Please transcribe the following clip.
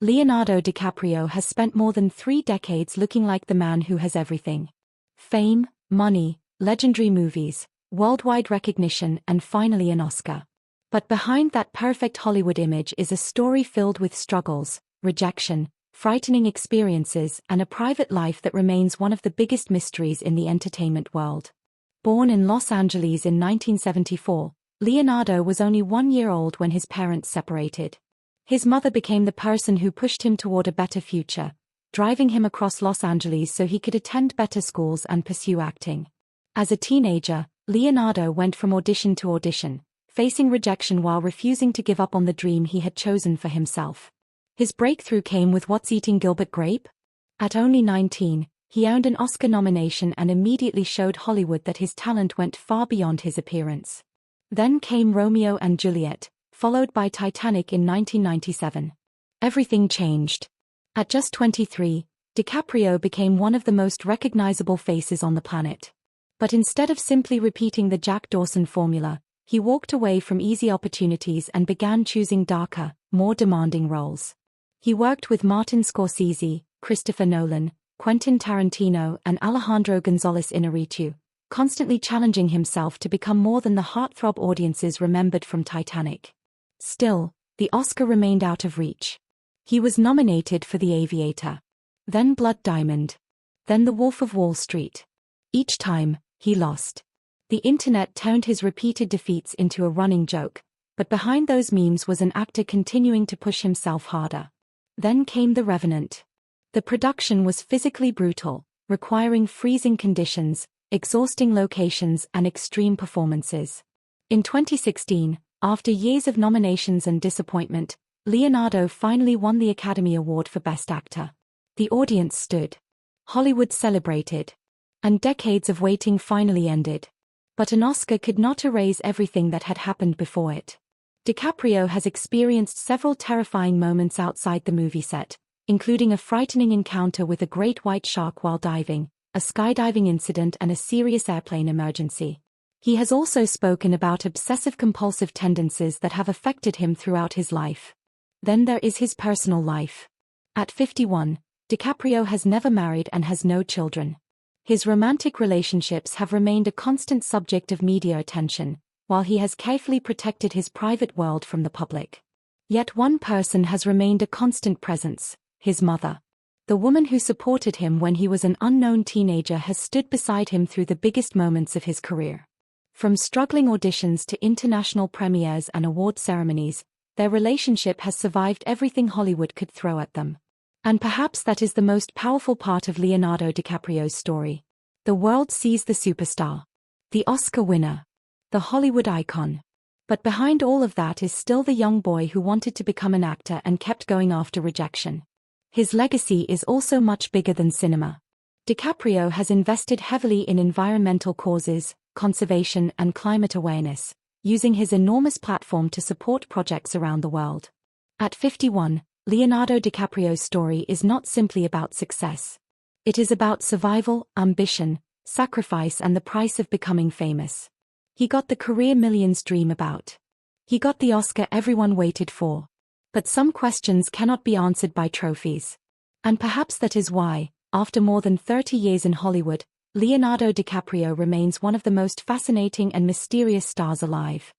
Leonardo DiCaprio has spent more than 3 decades looking like the man who has everything. Fame, money, legendary movies, worldwide recognition, and finally an Oscar. But behind that perfect Hollywood image is a story filled with struggles, rejection, frightening experiences, and a private life that remains one of the biggest mysteries in the entertainment world. Born in Los Angeles in 1974, Leonardo was only 1 year old when his parents separated. His mother became the person who pushed him toward a better future, driving him across Los Angeles so he could attend better schools and pursue acting. As a teenager, Leonardo went from audition to audition, facing rejection while refusing to give up on the dream he had chosen for himself. His breakthrough came with What's Eating Gilbert Grape? At only 19, he earned an Oscar nomination and immediately showed Hollywood that his talent went far beyond his appearance. Then came Romeo and Juliet, followed by Titanic in 1997. Everything changed. At just 23, DiCaprio became one of the most recognizable faces on the planet. But instead of simply repeating the Jack Dawson formula, he walked away from easy opportunities and began choosing darker, more demanding roles. He worked with Martin Scorsese, Christopher Nolan, Quentin Tarantino, and Alejandro González Iñárritu, constantly challenging himself to become more than the heartthrob audiences remembered from Titanic. Still, the Oscar remained out of reach. He was nominated for The Aviator, then Blood Diamond, then The Wolf of Wall Street. Each time, he lost. The internet turned his repeated defeats into a running joke, but behind those memes was an actor continuing to push himself harder. Then came The Revenant. The production was physically brutal, requiring freezing conditions, exhausting locations, and extreme performances. In 2016, after years of nominations and disappointment, Leonardo finally won the Academy Award for Best Actor. The audience stood. Hollywood celebrated. And decades of waiting finally ended. But an Oscar could not erase everything that had happened before it. DiCaprio has experienced several terrifying moments outside the movie set, including a frightening encounter with a great white shark while diving, a skydiving incident, and a serious airplane emergency. He has also spoken about obsessive-compulsive tendencies that have affected him throughout his life. Then there is his personal life. At 51, DiCaprio has never married and has no children. His romantic relationships have remained a constant subject of media attention, while he has carefully protected his private world from the public. Yet one person has remained a constant presence: his mother. The woman who supported him when he was an unknown teenager has stood beside him through the biggest moments of his career. From struggling auditions to international premieres and award ceremonies, their relationship has survived everything Hollywood could throw at them. And perhaps that is the most powerful part of Leonardo DiCaprio's story. The world sees the superstar, the Oscar winner, the Hollywood icon. But behind all of that is still the young boy who wanted to become an actor and kept going after rejection. His legacy is also much bigger than cinema. DiCaprio has invested heavily in environmental causes, conservation, and climate awareness, using his enormous platform to support projects around the world. At 51, Leonardo DiCaprio's story is not simply about success. It is about survival, ambition, sacrifice, and the price of becoming famous. He got the career millions dream about. He got the Oscar everyone waited for. But some questions cannot be answered by trophies. And perhaps that is why, after more than 30 years in Hollywood, Leonardo DiCaprio remains one of the most fascinating and mysterious stars alive.